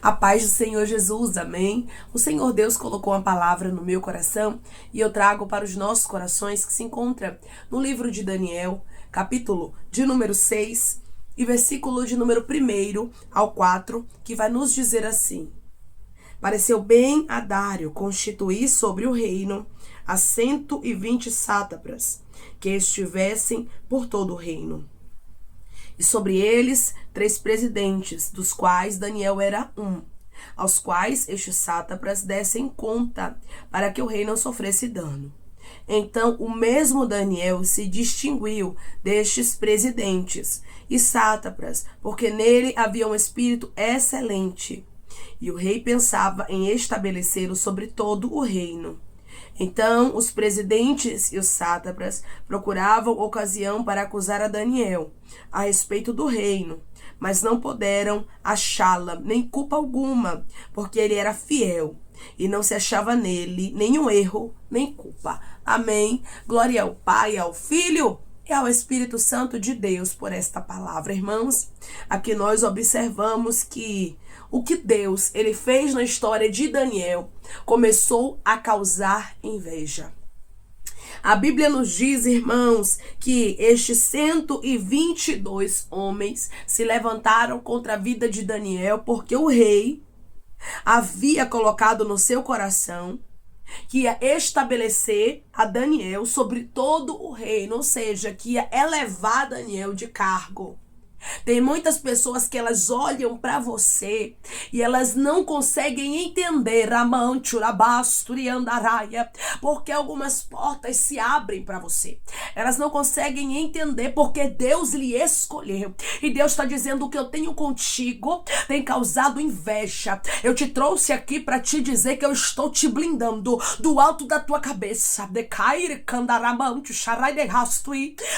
A paz do Senhor Jesus, amém? O Senhor Deus colocou uma palavra no meu coração e eu trago para os nossos corações que se encontra no livro de Daniel, capítulo de número 6 e versículo de número 1 ao 4, que vai nos dizer assim: Pareceu bem a Dário constituir sobre o reino a 120 sátrapas, que estivessem por todo o reino. E sobre eles 3 presidentes, dos quais Daniel era um, aos quais estes sátrapas dessem conta, para que o rei não sofresse dano. Então o mesmo Daniel se distinguiu destes presidentes e sátrapas, porque nele havia um espírito excelente. E o rei pensava em estabelecê-lo sobre todo o reino. Então os presidentes e os sátrapas procuravam ocasião para acusar a Daniel a respeito do reino, mas não puderam achá-la, nem culpa alguma, porque ele era fiel e não se achava nele nenhum erro, nem culpa. Amém. Glória ao Pai, ao Filho e ao Espírito Santo de Deus por esta palavra. Irmãos, aqui nós observamos que o que Deus ele fez na história de Daniel começou a causar inveja. A Bíblia nos diz, irmãos, que estes 122 homens se levantaram contra a vida de Daniel porque o rei havia colocado no seu coração que ia estabelecer a Daniel sobre todo o reino, ou seja, que ia elevar Daniel de cargo. Tem muitas pessoas que elas olham para você e elas não conseguem entender porque algumas portas se abrem para você. Elas não conseguem entender porque Deus lhe escolheu. E Deus está dizendo: o que eu tenho contigo tem causado inveja. Eu te trouxe aqui para te dizer que eu estou te blindando do alto da tua cabeça,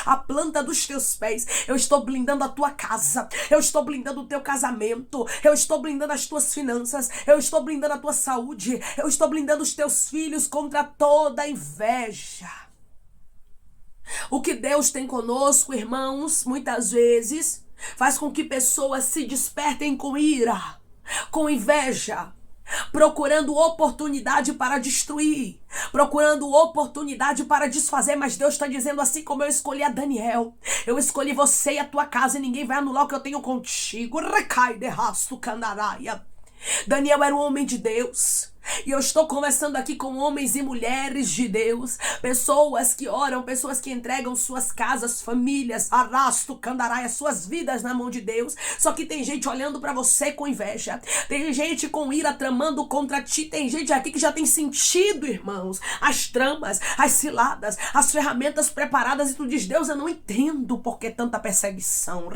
a planta dos teus pés. Eu estou blindando a tua casa, eu estou blindando o teu casamento, eu estou blindando as tuas finanças, eu estou blindando a tua saúde, eu estou blindando os teus filhos contra toda inveja. O que Deus tem conosco, irmãos, muitas vezes faz com que pessoas se despertem com ira, com inveja, procurando oportunidade para destruir, procurando oportunidade para desfazer. Mas Deus está dizendo: assim como eu escolhi a Daniel, eu escolhi você e a tua casa, e ninguém vai anular o que eu tenho contigo. Daniel era um homem de Deus. E eu estou conversando aqui com homens e mulheres de Deus, pessoas que oram, pessoas que entregam suas casas, famílias, suas vidas na mão de Deus. Só que tem gente olhando para você com inveja, tem gente com ira tramando contra ti, tem gente aqui que já tem sentido, irmãos, as tramas, as ciladas, as ferramentas preparadas, e tu diz: Deus, eu não entendo por que tanta perseguição.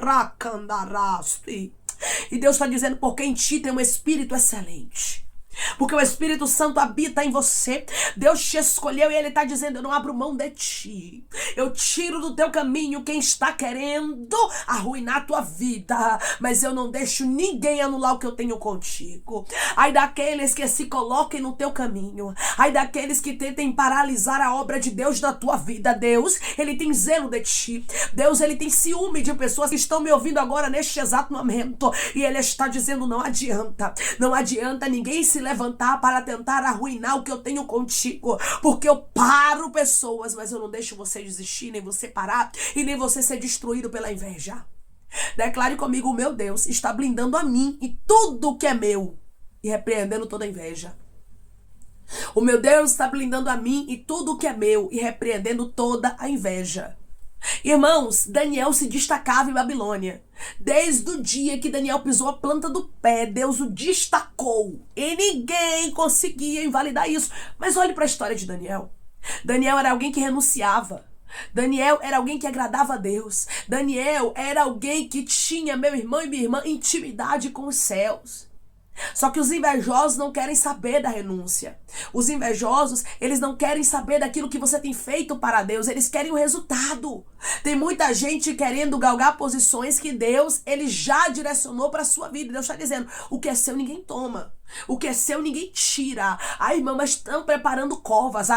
E Deus está dizendo: porque em ti tem um espírito excelente, porque o Espírito Santo habita em você. Deus te escolheu e Ele está dizendo: eu não abro mão de ti. Eu tiro do teu caminho quem está querendo arruinar a tua vida, mas eu não deixo ninguém anular o que eu tenho contigo. Ai daqueles que se coloquem no teu caminho, ai daqueles que tentem paralisar a obra de Deus na tua vida. Deus, Ele tem zelo de ti. Deus, Ele tem ciúme de pessoas que estão me ouvindo agora neste exato momento, e Ele está dizendo: não adianta, não adianta ninguém se levantar para tentar arruinar o que eu tenho contigo, porque eu paro pessoas, mas eu não deixo você desistir, nem você parar, e nem você ser destruído pela inveja. Declare comigo: o meu Deus está blindando a mim e tudo que é meu, e repreendendo toda inveja. O meu Deus está blindando a mim e tudo que é meu, e repreendendo toda a inveja. Irmãos, Daniel se destacava em Babilônia. Desde o dia que Daniel pisou a planta do pé, Deus o destacou. E ninguém conseguia invalidar isso. Mas olhe para a história de Daniel. Daniel era alguém que renunciava. Daniel era alguém que agradava a Deus. Daniel era alguém que tinha, meu irmão e minha irmã, intimidade com os céus. Só que os invejosos não querem saber da renúncia. Os invejosos, eles não querem saber daquilo que você tem feito para Deus. Eles querem o resultado. Tem muita gente querendo galgar posições que Deus, ele já direcionou para sua vida. Deus está dizendo, o que é seu ninguém toma. O que é seu ninguém tira. Ai, irmã, mas estão preparando covas.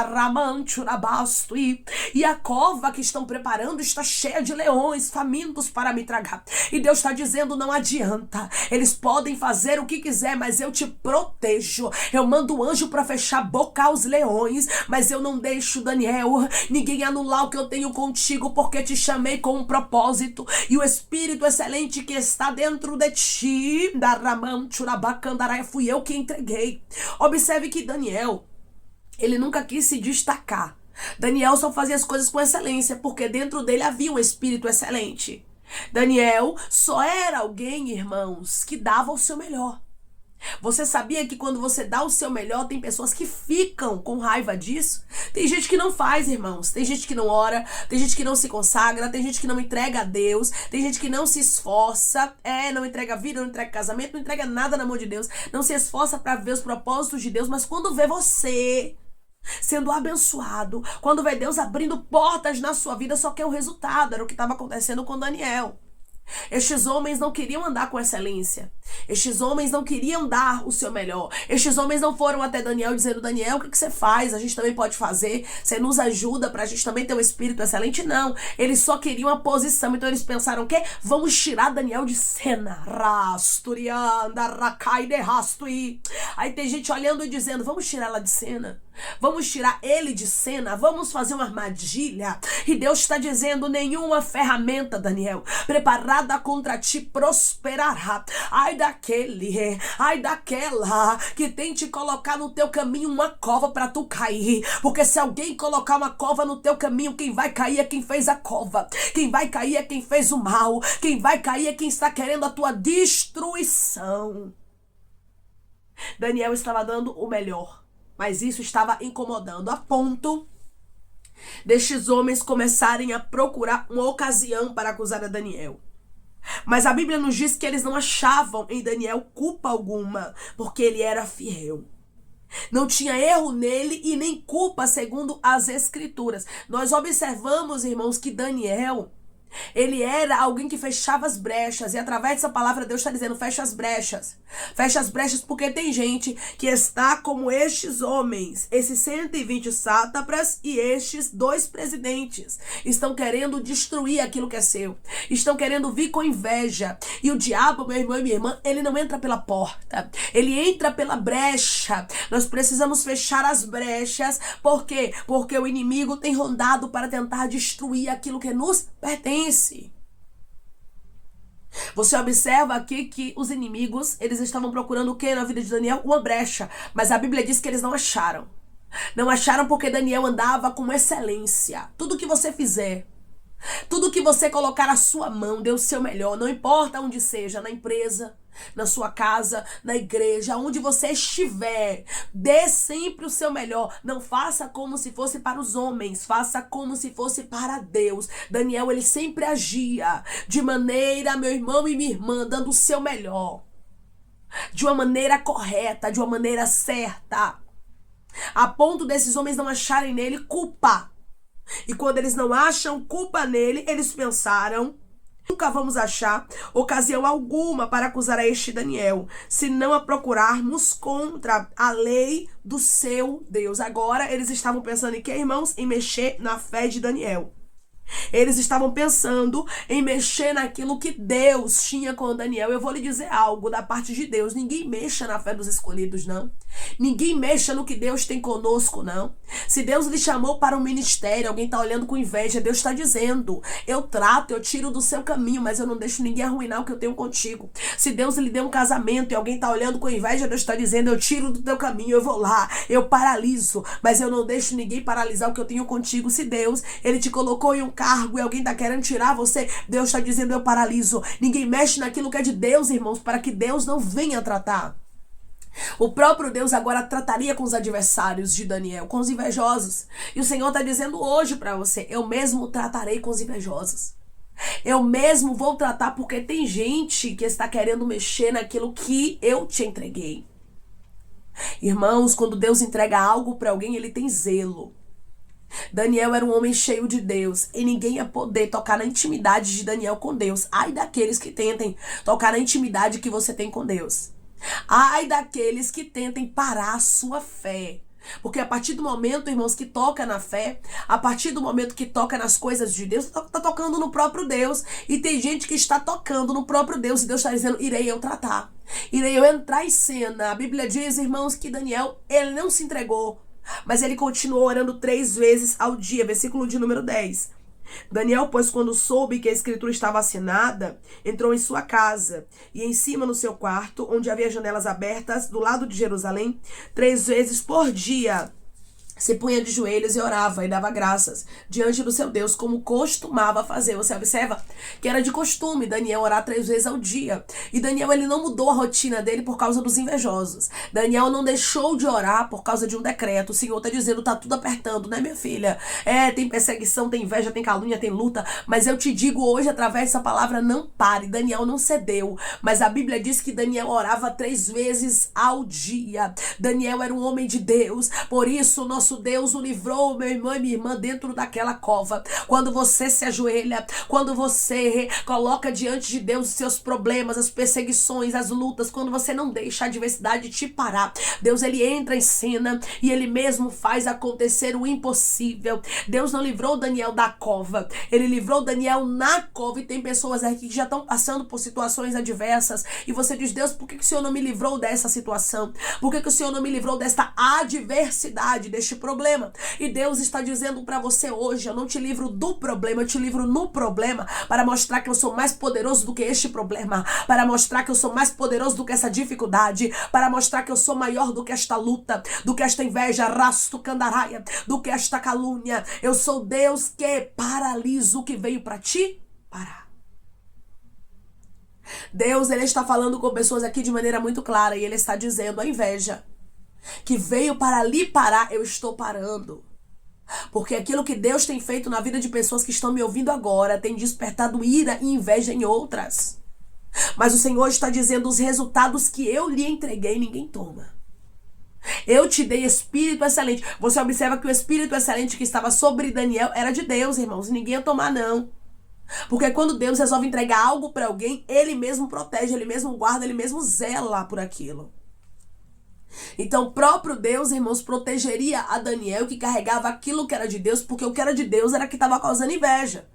E a cova que estão preparando está cheia de leões famintos para me tragar. E Deus está dizendo, não adianta. Eles podem fazer o que quiser, mas eu te protejo. Eu mando o anjo para fechar a boca aos leões, mas eu não deixo, Daniel, ninguém anular o que eu tenho contigo, porque te chamei com um propósito. E o Espírito excelente que está dentro de ti, fui eu que entreguei. Observe que Daniel, ele nunca quis se destacar. Daniel só fazia as coisas com excelência, porque dentro dele havia um espírito excelente. Daniel só era alguém, irmãos, que dava o seu melhor. Você sabia que quando você dá o seu melhor, tem pessoas que ficam com raiva disso? Tem gente que não faz, irmãos. Tem gente que não ora, tem gente que não se consagra, tem gente que não entrega a Deus, tem gente que não se esforça, não entrega vida, não entrega casamento, não entrega nada na mão de Deus, não se esforça para ver os propósitos de Deus, mas quando vê você sendo abençoado, quando vê Deus abrindo portas na sua vida, só quer o resultado. Era o que estava acontecendo com Daniel. Estes homens não queriam andar com excelência. Estes homens não queriam dar o seu melhor. Estes homens não foram até Daniel dizendo, Daniel, o que você faz? A gente também pode fazer. Você nos ajuda pra gente também ter um espírito excelente? Não. Eles só queriam a posição. Então eles pensaram o quê? Vamos tirar Daniel de cena. Aí tem gente olhando e dizendo, vamos tirar ela de cena. Vamos tirar ele de cena. Vamos fazer uma armadilha. E Deus está dizendo, nenhuma ferramenta, Daniel, preparada contra ti prosperará. Ai daquela que tente colocar no teu caminho uma cova para tu cair. Porque se alguém colocar uma cova no teu caminho, quem vai cair é quem fez a cova. Quem vai cair é quem fez o mal. Quem vai cair é quem está querendo a tua destruição. Daniel estava dando o melhor, mas isso estava incomodando a ponto destes homens começarem a procurar uma ocasião para acusar a Daniel. Mas a Bíblia nos diz que eles não achavam em Daniel culpa alguma, porque ele era fiel. Não tinha erro nele e nem culpa segundo as Escrituras. Nós observamos, irmãos, que Daniel, ele era alguém que fechava as brechas. E através dessa palavra Deus está dizendo, fecha as brechas. Fecha as brechas porque tem gente que está como estes homens. Esses 120 sátrapas e estes 2 presidentes. Estão querendo destruir aquilo que é seu. Estão querendo vir com inveja. E o diabo, meu irmão e minha irmã, ele não entra pela porta. Ele entra pela brecha. Nós precisamos fechar as brechas. Por quê? Porque o inimigo tem rondado para tentar destruir aquilo que nos pertence. Você observa aqui que os inimigos, eles estavam procurando o que na vida de Daniel? Uma brecha. Mas a Bíblia diz que eles não acharam. Não acharam porque Daniel andava com excelência. Tudo que você fizer, tudo que você colocar a sua mão, dê o seu melhor. Não importa onde seja, na empresa, na sua casa, na igreja, onde você estiver, dê sempre o seu melhor. Não faça como se fosse para os homens, faça como se fosse para Deus. Daniel, ele sempre agia de maneira, meu irmão e minha irmã, dando o seu melhor, de uma maneira correta, de uma maneira certa, a ponto desses homens não acharem nele culpa. E quando eles não acham culpa nele, eles pensaram, nunca vamos achar ocasião alguma para acusar a este Daniel, se não a procurarmos contra a lei do seu Deus. Agora, eles estavam pensando em que, irmãos? Em mexer na fé de Daniel. Eles estavam pensando em mexer naquilo que Deus tinha com Daniel. Eu vou lhe dizer algo da parte de Deus. Ninguém mexa na fé dos escolhidos, não. Ninguém mexa no que Deus tem conosco, não. Se Deus lhe chamou para um ministério, alguém está olhando com inveja, Deus está dizendo, eu trato, eu tiro do seu caminho, mas eu não deixo ninguém arruinar o que eu tenho contigo. Se Deus lhe deu um casamento e alguém está olhando com inveja, Deus está dizendo, eu tiro do teu caminho, eu vou lá, eu paraliso, mas eu não deixo ninguém paralisar o que eu tenho contigo. Se Deus, ele te colocou em um cargo e alguém está querendo tirar você, Deus está dizendo, eu paraliso. Ninguém mexe naquilo que é de Deus, irmãos, para que Deus não venha tratar. O próprio Deus agora trataria com os adversários de Daniel, com os invejosos. E o Senhor está dizendo hoje para você, eu mesmo tratarei com os invejosos. Eu mesmo vou tratar, porque tem gente que está querendo mexer naquilo que eu te entreguei. Irmãos, quando Deus entrega algo para alguém, ele tem zelo. Daniel era um homem cheio de Deus e ninguém ia poder tocar na intimidade de Daniel com Deus. Ai daqueles que tentem tocar na intimidade que você tem com Deus. Ai daqueles que tentem parar a sua fé. Porque a partir do momento, irmãos, que toca na fé, a partir do momento que toca nas coisas de Deus, tá tocando no próprio Deus. E tem gente que está tocando no próprio Deus e Deus está dizendo, irei eu tratar. Irei eu entrar em cena. A Bíblia diz, irmãos, que Daniel, ele não se entregou, mas ele continuou orando 3 vezes ao dia. Versículo de número 10. Daniel, pois, quando soube que a escritura estava assinada, entrou em sua casa e em cima no seu quarto, onde havia janelas abertas, do lado de Jerusalém, 3 vezes por dia se punha de joelhos e orava e dava graças diante do seu Deus, como costumava fazer. Você observa que era de costume Daniel orar 3 vezes ao dia. E Daniel, ele não mudou a rotina dele por causa dos invejosos. Daniel não deixou de orar por causa de um decreto. O Senhor está dizendo, tá tudo apertando, né, minha filha? Tem perseguição, tem inveja, tem calúnia, tem luta. Mas eu te digo hoje, através dessa palavra, não pare. Daniel não cedeu. Mas a Bíblia diz que Daniel orava 3 vezes ao dia. Daniel era um homem de Deus. Por isso, nosso Deus o livrou, meu irmão e minha irmã, dentro daquela cova. Quando você se ajoelha, quando você coloca diante de Deus os seus problemas, as perseguições, as lutas, quando você não deixa a adversidade te parar, Deus, ele entra em cena e ele mesmo faz acontecer o impossível. Deus não livrou Daniel da cova, ele livrou Daniel na cova. E tem pessoas aqui que já estão passando por situações adversas e você diz, Deus, por que o Senhor não me livrou dessa situação? Por que o Senhor não me livrou desta adversidade, deste problema? E Deus está dizendo para você hoje, eu não te livro do problema, eu te livro no problema, para mostrar que eu sou mais poderoso do que este problema, para mostrar que eu sou mais poderoso do que essa dificuldade, para mostrar que eu sou maior do que esta luta, do que esta inveja, rasto candaraia, do que esta calúnia. Eu sou Deus que paralisa o que veio para te parar. Deus, ele está falando com pessoas aqui de maneira muito clara e ele está dizendo, a inveja que veio para lhe parar, eu estou parando. Porque aquilo que Deus tem feito na vida de pessoas que estão me ouvindo agora tem despertado ira e inveja em outras. Mas o Senhor está dizendo, os resultados que eu lhe entreguei, ninguém toma. Eu te dei espírito excelente. Você observa que o espírito excelente que estava sobre Daniel era de Deus, irmãos. Ninguém ia tomar, não. Porque quando Deus resolve entregar algo para alguém, ele mesmo protege, ele mesmo guarda, ele mesmo zela por aquilo. Então, o próprio Deus, irmãos, protegeria a Daniel, que carregava aquilo que era de Deus, porque o que era de Deus era que estava causando inveja.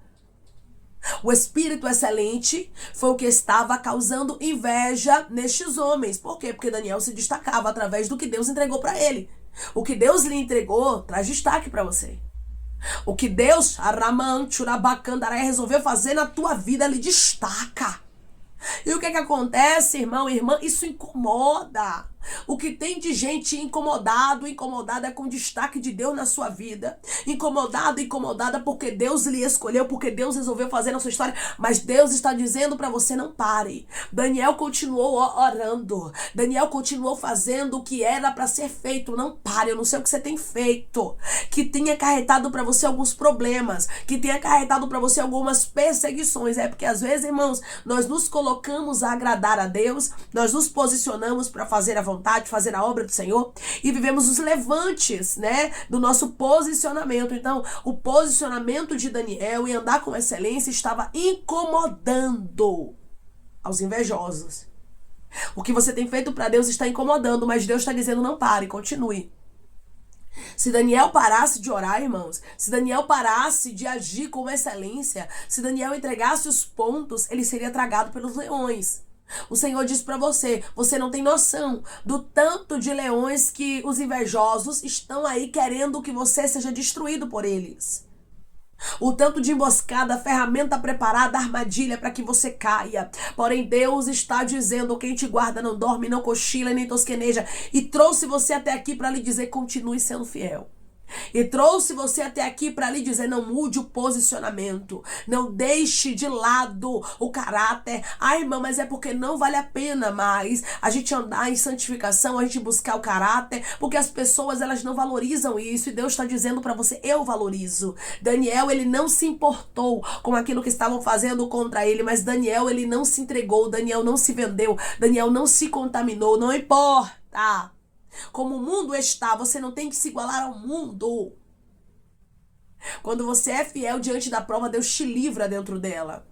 O espírito excelente foi o que estava causando inveja nestes homens. Por quê? Porque Daniel se destacava através do que Deus entregou para ele. O que Deus lhe entregou traz destaque para você. O que Deus, resolveu fazer na tua vida, lhe destaca. E o que acontece, irmão e irmã? Isso incomoda. O que tem de gente incomodada com o destaque de Deus na sua vida. Incomodada porque Deus lhe escolheu, porque Deus resolveu fazer na sua história. Mas Deus está dizendo para você, não pare. Daniel continuou orando. Daniel continuou fazendo o que era para ser feito. Não pare, eu não sei o que você tem feito. Que tenha acarretado para você alguns problemas. Que tenha acarretado para você algumas perseguições. É porque às vezes, irmãos, nós nos colocamos a agradar a Deus. Nós nos posicionamos para fazer a vontade, fazer a obra do Senhor e vivemos os levantes, né, do nosso posicionamento. Então, o posicionamento de Daniel em andar com excelência estava incomodando aos invejosos. O que você tem feito para Deus está incomodando, mas Deus está dizendo, não pare, continue. Se Daniel parasse de orar, irmãos, se Daniel parasse de agir com excelência, se Daniel entregasse os pontos, ele seria tragado pelos leões. O Senhor diz para você, você não tem noção do tanto de leões que os invejosos estão aí querendo que você seja destruído por eles. O tanto de emboscada, ferramenta preparada, armadilha para que você caia. Porém, Deus está dizendo, quem te guarda não dorme, não cochila, nem tosqueneja. E trouxe você até aqui para lhe dizer, continue sendo fiel. E trouxe você até aqui para lhe dizer, não mude o posicionamento, não deixe de lado o caráter. Ah, irmã, mas é porque não vale a pena mais a gente andar em santificação, a gente buscar o caráter, porque as pessoas, elas não valorizam isso, e Deus está dizendo para você, eu valorizo. Daniel, ele não se importou com aquilo que estavam fazendo contra ele, mas Daniel, ele não se entregou, Daniel não se vendeu, Daniel não se contaminou, não importa como o mundo está, você não tem que se igualar ao mundo. Quando você é fiel diante da prova, Deus te livra dentro dela.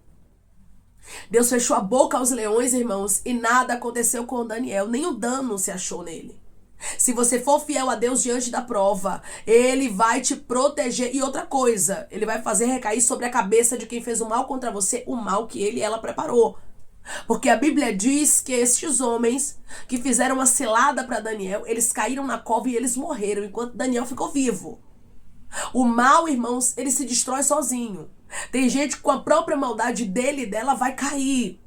Deus fechou a boca aos leões, irmãos, e nada aconteceu com Daniel, nem o dano se achou nele. Se você for fiel a Deus diante da prova, Ele vai te proteger. E outra coisa, Ele vai fazer recair sobre a cabeça de quem fez o mal contra você, o mal que ele e ela preparou. Porque a Bíblia diz que estes homens que fizeram uma cilada para Daniel, eles caíram na cova e eles morreram, enquanto Daniel ficou vivo. O mal, irmãos, ele se destrói sozinho. Tem gente que com a própria maldade dele e dela vai cair.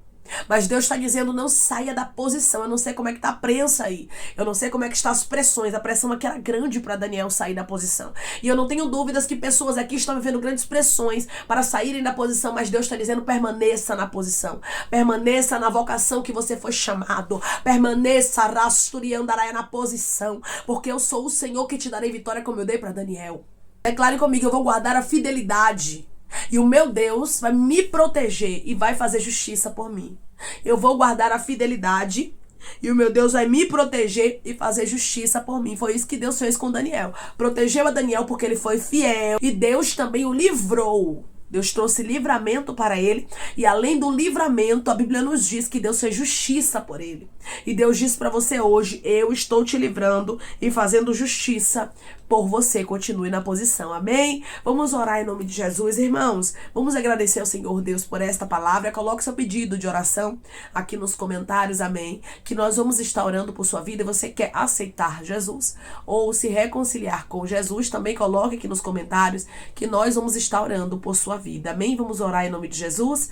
Mas Deus está dizendo, não saia da posição. Eu não sei como é que está a prensa aí. Eu não sei como é que estão as pressões. A pressão aqui era grande para Daniel sair da posição. E eu não tenho dúvidas que pessoas aqui estão vivendo grandes pressões para saírem da posição. Mas Deus está dizendo, permaneça na posição. Permaneça na vocação que você foi chamado. Permaneça, rasturiandaraia, na posição. Porque eu sou o Senhor que te darei vitória como eu dei para Daniel. Declare comigo, eu vou guardar a fidelidade. E o meu Deus vai me proteger e vai fazer justiça por mim. Eu vou guardar a fidelidade e o meu Deus vai me proteger e fazer justiça por mim. Foi isso que Deus fez com Daniel. Protegeu a Daniel porque ele foi fiel. E Deus também o livrou. Deus trouxe livramento para ele. E além do livramento, a Bíblia nos diz que Deus fez justiça por ele. E Deus diz para você hoje, eu estou te livrando e fazendo justiça por você. Continue na posição, amém? Vamos orar em nome de Jesus, irmãos. Vamos agradecer ao Senhor Deus por esta palavra. Coloque seu pedido de oração aqui nos comentários, amém? Que nós vamos estar orando por sua vida e você quer aceitar Jesus ou se reconciliar com Jesus, também coloque aqui nos comentários que nós vamos estar orando por sua vida, amém? Vamos orar em nome de Jesus.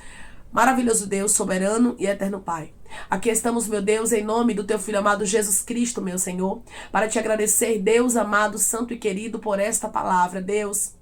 Maravilhoso Deus, soberano e eterno Pai. Aqui estamos, meu Deus, em nome do teu Filho amado Jesus Cristo, meu Senhor, para te agradecer, Deus amado, santo e querido, por esta palavra, Deus.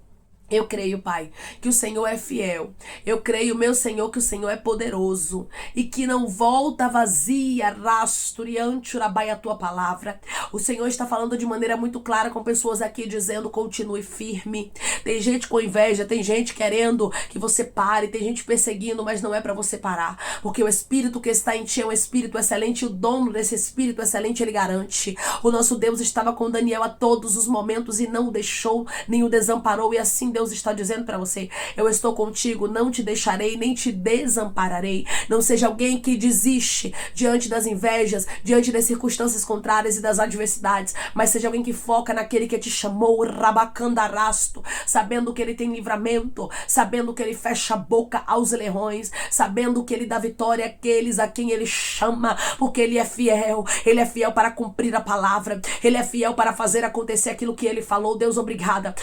Eu creio, Pai, que o Senhor é fiel. Eu creio, meu Senhor, que o Senhor é poderoso e que não volta vazia, rasturiante, urabai a tua palavra. O Senhor está falando de maneira muito clara com pessoas aqui dizendo, continue firme. Tem gente com inveja, tem gente querendo que você pare, tem gente perseguindo, mas não é para você parar. Porque o Espírito que está em ti é um Espírito excelente e o dono desse Espírito excelente ele garante. O nosso Deus estava com Daniel a todos os momentos e não o deixou, nem o desamparou, e assim Deus está dizendo para você, eu estou contigo, não te deixarei, nem te desampararei. Não seja alguém que desiste diante das invejas, diante das circunstâncias contrárias e das adversidades, mas seja alguém que foca naquele que te chamou, rabacandarasto, sabendo que ele tem livramento, sabendo que ele fecha a boca aos leões, sabendo que ele dá vitória àqueles a quem ele chama, porque ele é fiel para cumprir a palavra, ele é fiel para fazer acontecer aquilo que ele falou. Deus, obrigada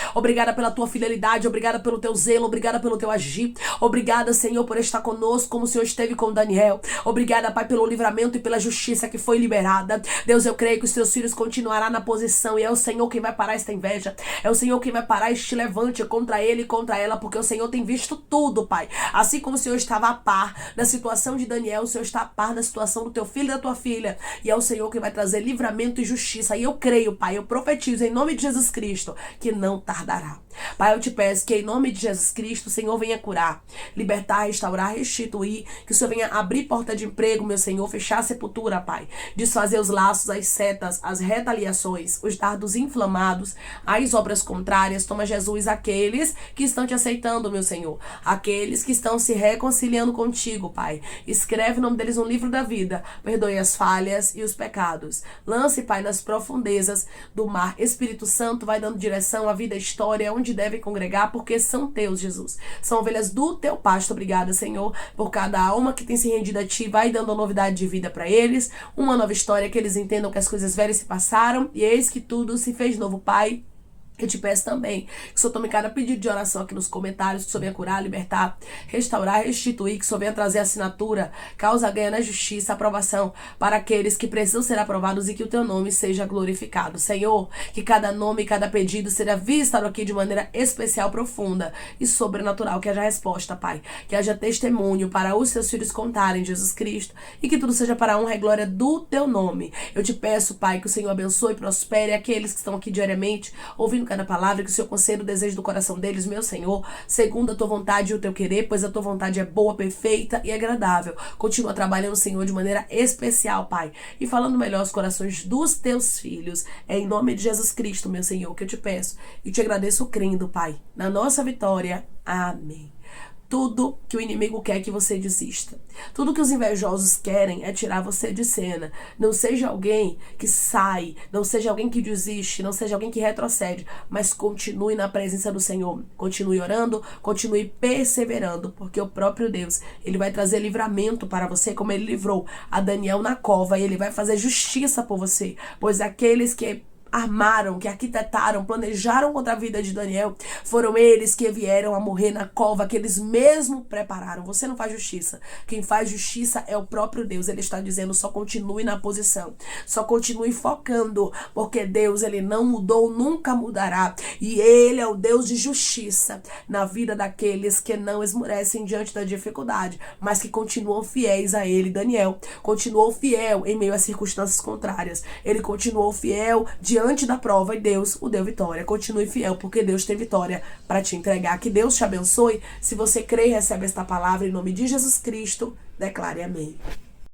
pela tua fidelidade, obrigada pelo teu zelo, obrigada pelo teu agir, obrigada, Senhor, por estar conosco como o Senhor esteve com Daniel, obrigada, Pai, pelo livramento e pela justiça que foi liberada. Deus, eu creio que os teus filhos continuarão na posição e é o Senhor quem vai parar esta inveja, é o Senhor quem vai parar este levante contra ele e contra ela, porque o Senhor tem visto tudo, Pai, assim como o Senhor estava a par da situação de Daniel, o Senhor está a par da situação do teu filho e da tua filha, e é o Senhor que vai trazer livramento e justiça, e eu creio, Pai, eu profetizo em nome de Jesus Cristo, que não tardará. Pai, eu te peço que em nome de Jesus Cristo o Senhor venha curar, libertar, restaurar, restituir, que o Senhor venha abrir porta de emprego, meu Senhor, fechar a sepultura, Pai, desfazer os laços, as setas, as retaliações, os dardos inflamados, as obras contrárias. Toma, Jesus, aqueles que estão te aceitando, meu Senhor, aqueles que estão se reconciliando contigo, Pai, escreve o nome deles no livro da vida, perdoe as falhas e os pecados, lance, Pai, nas profundezas do mar. Espírito Santo, vai dando direção à vida, à história, onde devem congregar, porque são teus, Jesus. São ovelhas do teu pasto. Obrigada, Senhor, por cada alma que tem se rendido a ti. Vai dando novidade de vida para eles, uma nova história, que eles entendam que as coisas velhas se passaram e eis que tudo se fez novo, Pai. Eu te peço também que o Senhor tome cada pedido de oração aqui nos comentários, que o Senhor venha curar, libertar, restaurar, restituir, que o Senhor venha trazer assinatura, causa ganha na justiça, aprovação para aqueles que precisam ser aprovados e que o teu nome seja glorificado. Senhor, que cada nome e cada pedido seja visto aqui de maneira especial, profunda e sobrenatural, que haja resposta, Pai, que haja testemunho para os seus filhos contarem Jesus Cristo e que tudo seja para a honra e glória do teu nome. Eu te peço, Pai, que o Senhor abençoe e prospere aqueles que estão aqui diariamente ouvindo em cada palavra, que o Senhor conceda o desejo do coração deles, meu Senhor, segundo a tua vontade e o teu querer, pois a tua vontade é boa, perfeita e agradável. Continua trabalhando, Senhor, de maneira especial, Pai, e falando melhor aos corações dos teus filhos. É em nome de Jesus Cristo, meu Senhor, que eu te peço e te agradeço crendo, Pai, na nossa vitória. Amém. Tudo que o inimigo quer que você desista. Tudo que os invejosos querem é tirar você de cena. Não seja alguém que sai, não seja alguém que desiste, não seja alguém que retrocede, mas continue na presença do Senhor. Continue orando, continue perseverando, porque o próprio Deus, ele vai trazer livramento para você, como ele livrou a Daniel na cova, e ele vai fazer justiça por você, pois aqueles que armaram, que arquitetaram, planejaram contra a vida de Daniel, foram eles que vieram a morrer na cova, que eles mesmo prepararam. Você não faz justiça. Quem faz justiça é o próprio Deus. Ele está dizendo, só continue na posição, só continue focando, porque Deus, ele não mudou, nunca mudará, e ele é o Deus de justiça na vida daqueles que não esmorecem diante da dificuldade, mas que continuam fiéis a ele. Daniel continuou fiel em meio às circunstâncias contrárias. Ele continuou fiel diante da prova e Deus o deu vitória. Continue fiel, porque Deus tem vitória para te entregar. Que Deus te abençoe. Se você crê e recebe esta palavra em nome de Jesus Cristo, declare amém.